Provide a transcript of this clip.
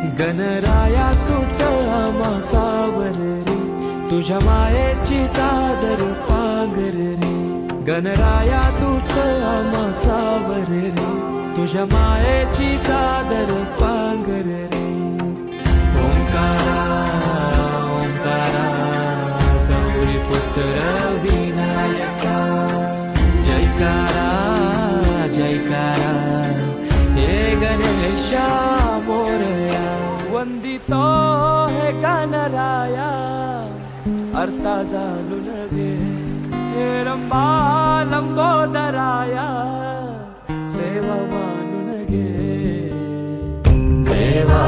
गणराया तुझं आम्हा सावर रे, तुझ्या मायेची चादर पांघर रे. गणराया तुझं आम्हा सावर रे, तुझ्या मायेची चादर पांघर रे. ओंकारा ओंकारा गौरी पुत्र विनायका, जयकारा जयकारा हे गणेशा मोरया. वंदितो हे गणराया अर्था जाणून घे, हे रंबा लंबोदराया सेवा मानून घे. देवा